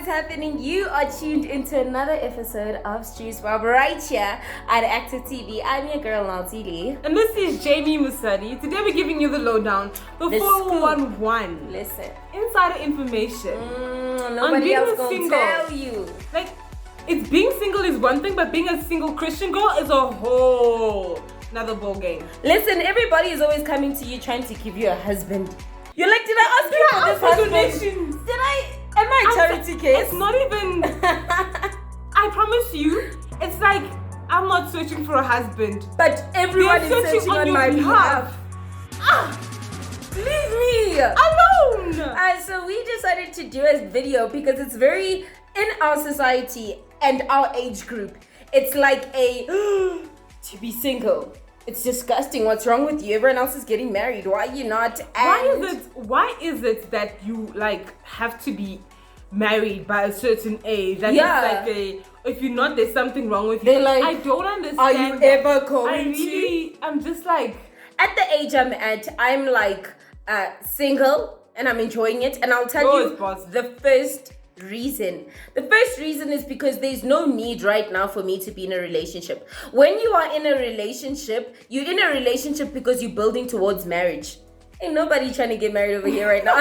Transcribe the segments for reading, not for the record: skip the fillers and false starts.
happening? You are tuned into another episode of Streets Bob right here at Active TV. I'm your girl, Naltili. And this is Jamie Musadi. Today we're giving you the lowdown, the 411. Listen. Insider information. Nobody else gonna tell you. Like, it's being single is one thing, but being a single Christian girl is a whole another ball game. Listen, everybody is always coming to you trying to give you a husband. You're like, did I ask you for this husband? Donations. Am I a charity case? It's not even. I promise you, it's like I'm not searching for a husband, but everyone is searching on my behalf. Leave me alone. So we decided to do a video because it's very in our society and our age group. It's like a to be single. It's disgusting. What's wrong with you? Everyone else is getting married. Why are you not? Why is it that you like have to be married by a certain age? Like, yeah. It's like if you're not, there's something wrong with you. They're like, I don't understand. Are you ever going I'm just like, at the age I'm at, I'm like single and I'm enjoying it. And I'll tell you the first reason. The first reason is because there's no need right now for me to be in a relationship. When you are in a relationship, you're in a relationship because you're building towards marriage. Ain't nobody trying to get married over here right now.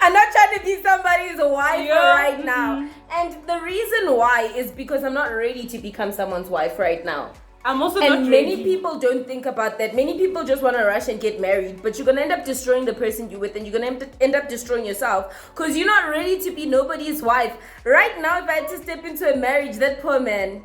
I'm not trying to be somebody's wife right now. And the reason why is because I'm not ready to become someone's wife right now. I'm also and not many ready. people don't think about that. Many people just want to rush and get married, but you're going to end up destroying the person you're with, and you're going to end up destroying yourself because you're not ready to be nobody's wife. Right now, if I had to step into a marriage, that poor man.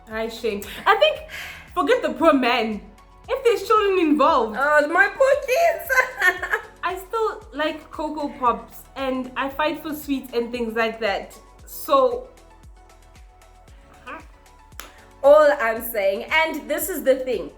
I shame. I think, forget the poor man. If there's children involved. Oh, my poor kids. I still like Cocoa Pops and I fight for sweets and things like that. So all I'm saying, and this is the thing,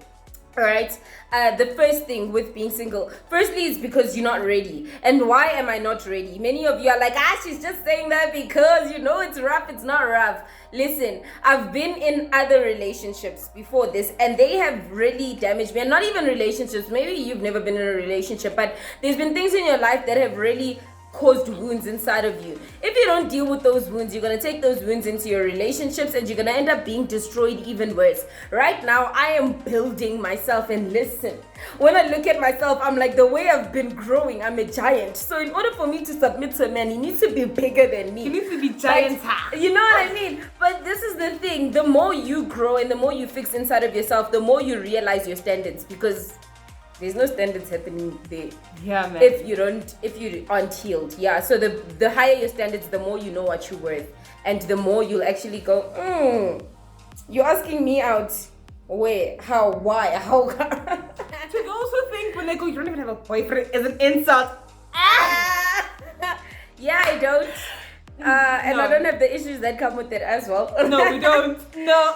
all right, the first thing with being single, firstly, is because you're not ready. And why am I not ready? Many of you are like, she's just saying that because it's rough. It's not rough. Listen, I've been in other relationships before this and they have really damaged me. And not even relationships, maybe you've never been in a relationship, but there's been things in your life that have really caused wounds inside of you. If you don't deal with those wounds, you're going to take those wounds into your relationships and you're going to end up being destroyed even worse. Right now, I am building myself, and listen, when I look at myself, I'm like, the way I've been growing, I'm a giant. So in order for me to submit to a man, he needs to be bigger than me. He needs to be giant. You know what I mean? But this is the thing, the more you grow and the more you fix inside of yourself, the more you realize your standards, because there's no standards happening there. Yeah, man. If you aren't healed. Yeah. So the higher your standards, the more you know what you're worth. And the more you'll actually go, you're asking me out. Where? How? Why? How? To those who think when they go, you don't even have a boyfriend, is an insult. Yeah, I don't. And I don't have the issues that come with it as well. No, we don't. No.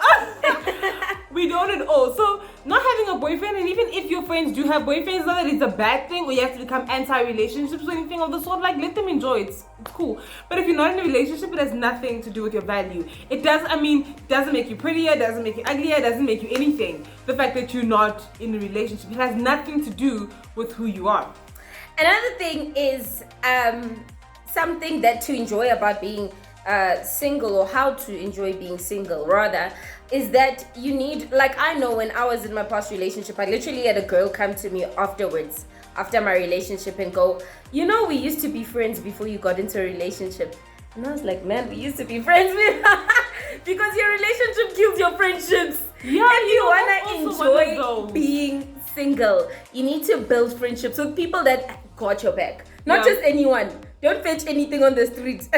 We don't at all. So not having a boyfriend, and even if your friends do have boyfriends, not that it's a bad thing or you have to become anti-relationships or anything of the sort. Like, let them enjoy it. It's cool. But if you're not in a relationship, it has nothing to do with your value. It doesn't make you prettier, it doesn't make you uglier, it doesn't make you anything. The fact that you're not in a relationship, it has nothing to do with who you are. Another thing is something that to enjoy about being single, or how to enjoy being single rather, is that you need, like, I know when I was in my past relationship, I literally had a girl come to me afterwards, after my relationship, and go, we used to be friends before you got into a relationship. And I was like, man, we used to be friends because your relationship kills your friendships. Yeah, if you want to enjoy being single, you need to build friendships with people that got your back. Not just anyone. Don't fetch anything on the street.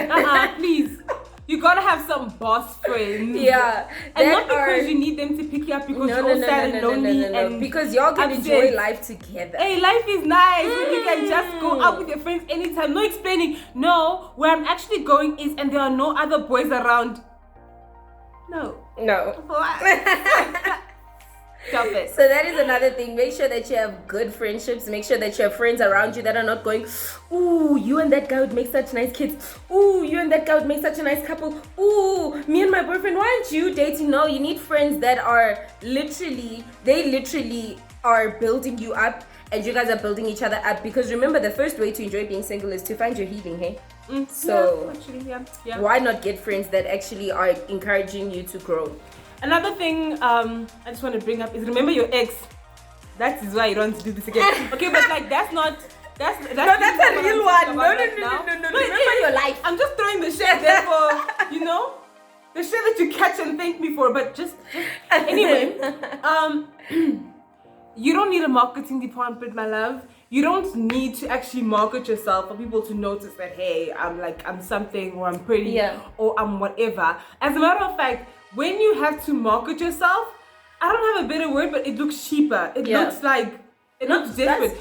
Please. You gotta have some boss friends. Yeah. And not because you need them to pick you up because you're all sad and lonely. And because y'all can enjoy life together. Hey, life is nice. You can just go out with your friends anytime. No explaining. No, where I'm actually going is, and there are no other boys around. No. Stop it. So that is another thing. Make sure that you have good friendships. Make sure that you have friends around you that are not going, ooh, you and that guy would make such nice kids. Ooh, you and that guy would make such a nice couple. Ooh, me and my boyfriend, why aren't you dating? No, you need friends that are literally are building you up, and you guys are building each other up. Because remember, the first way to enjoy being single is to find your healing, hey? So actually, yeah. why not get friends that actually are encouraging you to grow? Another thing I just want to bring up is remember your ex. That is why you don't want to do this again. Okay, but like that's No, that's a real one. No. Remember your life. I'm just throwing the shade there for, you know, the shade that you catch and thank me for. But just anyway, you don't need a marketing department, my love. You don't need to actually market yourself for people to notice that, hey, I'm something, or I'm pretty, or I'm whatever. As a matter of fact, when you have to market yourself, I don't have a better word, but it looks cheaper. It looks like, it looks desperate.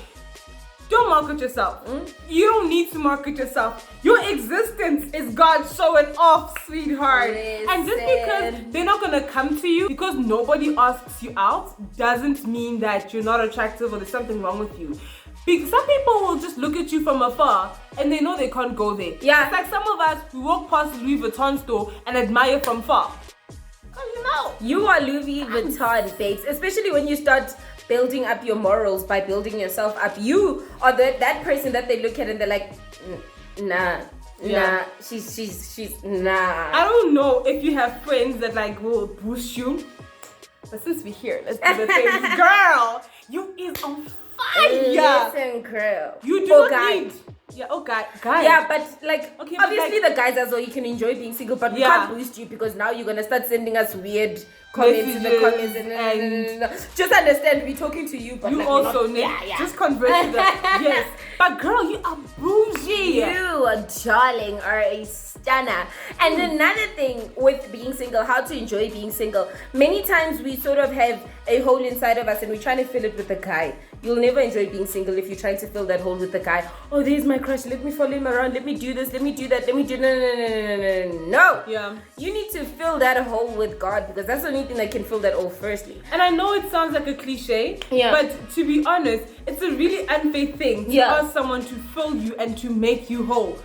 Don't market yourself. You don't need to market yourself. Your existence is God showing off, sweetheart. Listen. And just because they're not gonna come to you because nobody asks you out doesn't mean that you're not attractive or there's something wrong with you. Because some people will just look at you from afar and they know they can't go there. Yeah. It's like some of us, we walk past the Louis Vuitton store and admire from far. You know. You are Louis Vuitton, babes. Especially when you start building up your morals by building yourself up. You are that person that they look at and they're like, nah, she's nah. I don't know if you have friends that like will boost you, but since we're here, let's do the things. Girl, you is on fire. Listen, girl. You do not need. Yeah, guys. Yeah, but like, okay, obviously the guys as well, you can enjoy being single, but we can't boost you because now you're gonna start sending us weird comments in the comments and just understand we're talking to you, but you like, also need just convert to the yes. But girl, you are bougie. You, darling, are a stunner. And another thing with being single, how to enjoy being single. Many times we sort of have a hole inside of us and we're trying to fill it with a guy. You'll never enjoy being single if you're trying to fill that hole with the guy. Oh, there's my crush. Let me follow him around. Let me do this. Let me do that. Let me do no. Yeah. You need to fill that hole with God because that's the only thing that can fill that hole firstly. And I know it sounds like a cliche, but to be honest, it's a really unfair thing to ask someone to fill you and to make you whole.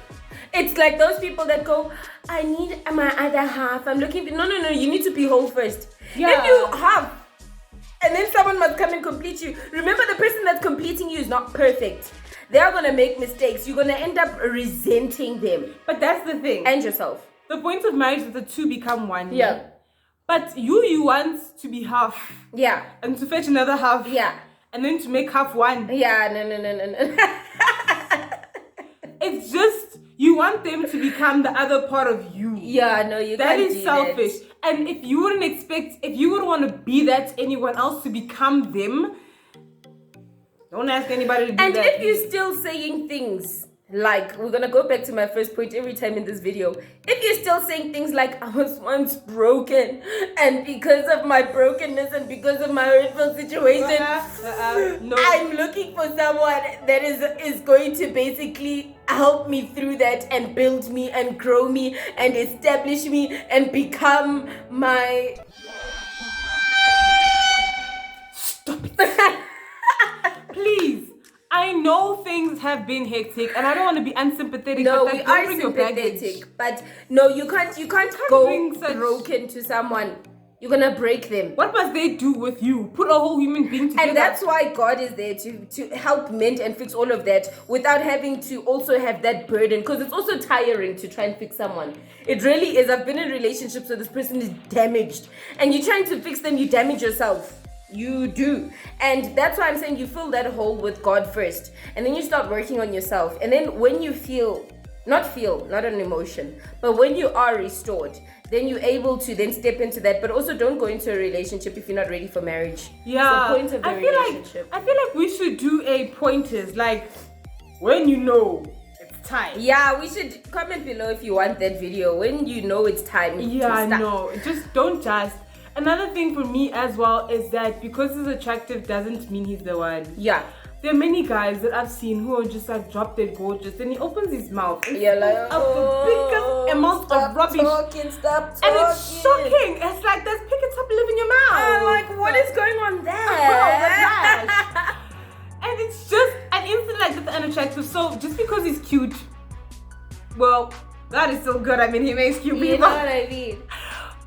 It's like those people that go, I need my other half. I'm looking for... No. You need to be whole first. Yeah. If you have... And then someone must come and complete you. Remember, the person that's completing you is not perfect. They are going to make mistakes. You're going to end up resenting them. But that's the thing. And yourself. The point of marriage is the two become one. Yeah. But you want to be half. Yeah. And to fetch another half. Yeah. And then to make half one. Yeah, no. It's just, you want them to become the other part of you. Yeah, no, you that can't is do selfish. That. And if you wouldn't want to be that to anyone else to become them, don't ask anybody to do and that. And if you're still saying things like, we're gonna go back to my first point every time in this video. If you're still saying things like, I was once broken, and because of my brokenness and because of my hurtful situation, no. I'm looking for someone that is going to basically help me through that and build me and grow me and establish me and become my... Stop it. Please. I know things have been hectic and I don't want to be unsympathetic. No, but we are sympathetic. But no, you can't go broken to someone. You're gonna break them. What must they do with you? Put a whole human being together. And that's why God is there to help mend and fix all of that without having to also have that burden. Because it's also tiring to try and fix someone. It really is. I've been in relationships where this person is damaged. And you're trying to fix them, you damage yourself. You do. And that's why I'm saying you fill that hole with God first. And then you start working on yourself. And then when you not an emotion, but when you are restored, then you're able to then step into that. But also don't go into a relationship if you're not ready for marriage. Yeah. It's the point of the relationship. I feel like we should do a pointers, like when you know it's time. Yeah, we should comment below if you want that video. When you know it's time to start. No, just don't just. Another thing for me as well is that because he's attractive doesn't mean he's the one. Yeah. There are many guys that I've seen who are just like drop dead gorgeous and he opens his mouth and like, the biggest amount of rubbish. Stop talking. And it's shocking. It's like, there's pick it up, live in your mouth. I'm like, what is going on there? And it's just an instant like that's unattractive. So just because he's cute, well, God is still good. I mean, he makes cute people. You know what I mean?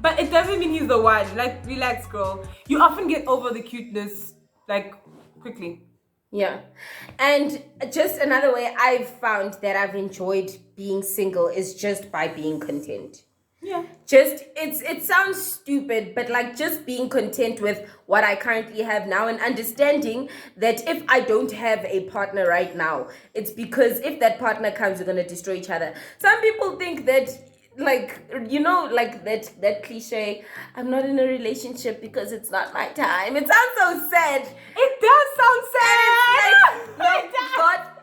But it doesn't mean he's the one. Like, relax, girl. You often get over the cuteness, like, quickly. Yeah. And just another way I've found that I've enjoyed being single is just by being content. Yeah. Just it sounds stupid, but like just being content with what I currently have now and understanding that if I don't have a partner right now, it's because if that partner comes, we're gonna destroy each other. Some people think that, like, like that cliche, I'm not in a relationship because it's not my time. It sounds so sad. It does sound sad. Like,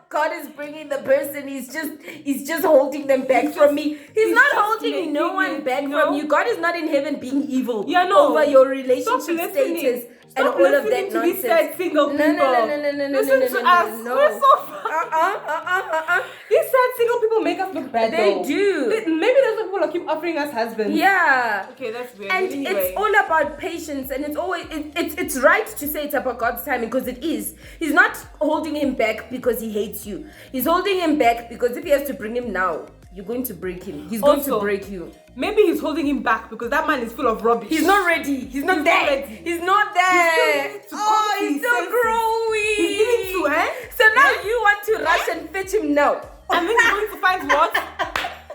God is bringing the person. He's just holding them back from me. He's not holding no one back from you. God is not in heaven being evil over your relationship status and all of that to nonsense. These sad single people. No. Listen to us. No. We're so These sad single people make us look bad. They do. Maybe that's why people keep offering us husbands. Yeah. Okay, that's weird. And anyway. It's all about patience, and it's always it's right to say it's about God's timing, because it is. He's not holding him back because he hates you. He's holding him back because if he has to bring him now, you're going to break him. He's going to break you. Maybe he's holding him back because that man is full of rubbish. He's not ready. He's not there. He's not there. He's still growing. He's giving to, So now you want to rush and fetch him now. And then you're going to find what?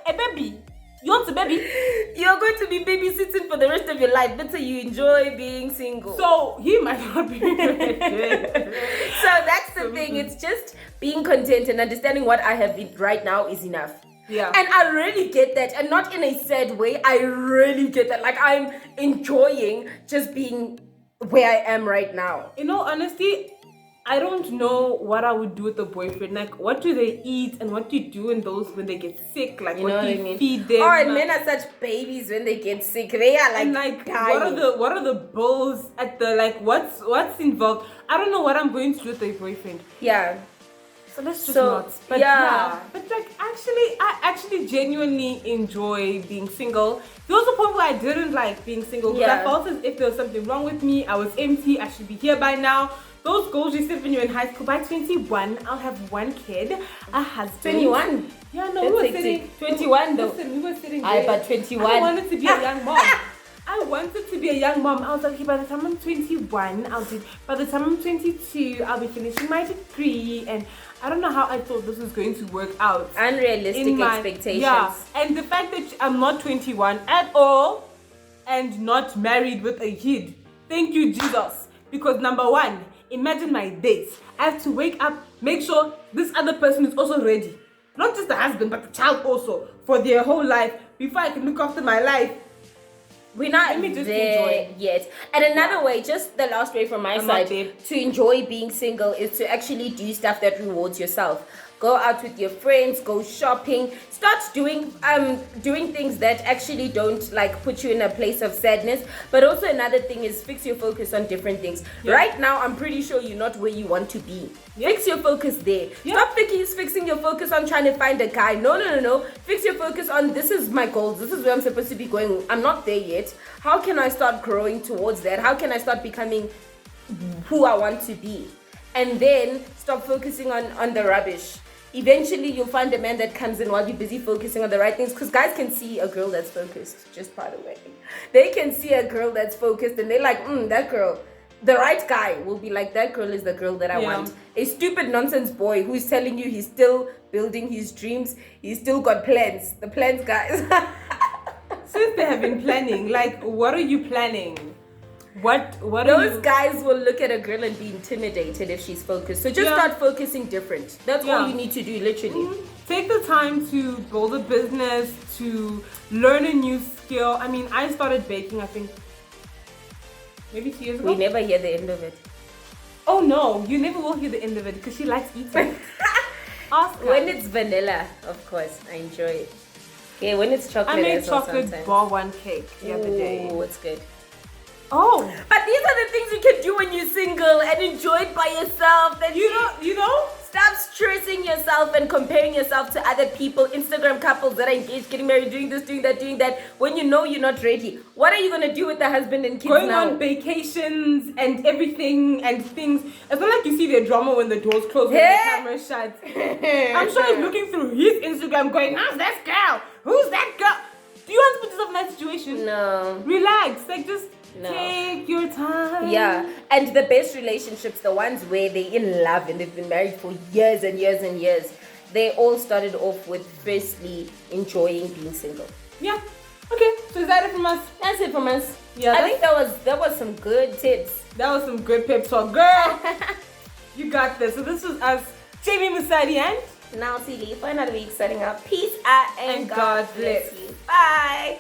A baby. You want a baby? You're going to be babysitting for the rest of your life. Better you enjoy being single. So he might not be ready. So that's the thing. It's just being content and understanding what I have right now is enough. Yeah. And I really get that. And not in a sad way. I really get that. Like, I'm enjoying just being where I am right now. In all honesty, I don't know what I would do with a boyfriend. Like, what do they eat and what do you do in those when they get sick? Like, what do you feed them? Oh, and men are such babies when they get sick. They are like, and like dying. what are the bills at the, like, what's involved? I don't know what I'm going to do with a boyfriend. Yeah. So let's just not. But yeah. But like, I actually genuinely enjoy being single. There was a point where I didn't like being single because I felt as if there was something wrong with me. I was empty. I should be here by now. Those goals you set when you're in high school. By 21, I'll have one kid, a husband. 21? Yeah, no, we were sitting. 21 though. Listen, we were sitting I there. but 21. I wanted to be a young mom. I wanted to be a young mom. I was like, okay, by the time I'm 21, by the time I'm 22, I'll be finishing my degree. And I don't know how I thought this was going to work out. Unrealistic expectations. Yeah, and the fact that I'm not 21 at all and not married with a kid. Thank you, Jesus. Because number one, imagine my days. I have to wake up, make sure this other person is also ready. Not just the husband, but the child also. For their whole life. Before I can look after my life. We're not there yet. And another way, just the last way from my side, to enjoy being single is to actually do stuff that rewards yourself. Go out with your friends, go shopping, start doing things that actually don't like put you in a place of sadness. But also another thing is fix your focus on different things. Yeah. Right now, I'm pretty sure you're not where you want to be. Yeah. Fix your focus there. Yeah. Stop fixing your focus on trying to find a guy. No. Fix your focus on this is my goals. This is where I'm supposed to be going. I'm not there yet. How can I start growing towards that? How can I start becoming who I want to be? And then stop focusing on the rubbish. Eventually, you'll find a man that comes in while you're busy focusing on the right things. Because guys can see a girl that's focused, just by the way. They can see a girl that's focused and they're like, that girl. The right guy will be like, that girl is the girl that I want. A stupid nonsense boy who's telling you he's still building his dreams. He's still got plans. The plans, guys. Since they have been planning, like, what are you planning? What Those guys will look at a girl and be intimidated if she's focused. So just start focusing different. That's all you need to do, literally. Take the time to build a business, to learn a new skill. I mean, I started baking, I think, maybe 2 years ago. We never hear the end of it. Oh no, you never will hear the end of it because she likes eating. Ask her. When it's vanilla, of course, I enjoy it. Okay, when it's chocolate, I made chocolate bar one cake the other day. Oh, it's good. Oh, but these are the things you can do when you're single and enjoy it by yourself. That you know, stop stressing yourself and comparing yourself to other people. Instagram couples that are engaged, getting married, doing this, doing that. When you know you're not ready, what are you gonna do with the husband and kids going now? on vacations and everything and things. It's not like you see their drama when the doors close, when the camera shuts. I'm sure he's looking through his Instagram, going, "How's that girl? Who's that girl?" Do you want to put yourself in that situation? No. Relax. Like, just No. Take your time. Yeah, and the best relationships, the ones where they're in love and they've been married for years and years and years, they all started off with firstly enjoying being single. Yeah. Okay, so is that it from us? That's it from us. Yeah, I think that was some good tips. That was some good pep talk, girl. You got this. So this was us, Jamie Musadi and Now, Lee, for another week setting up. Peace out and God bless you. Bye.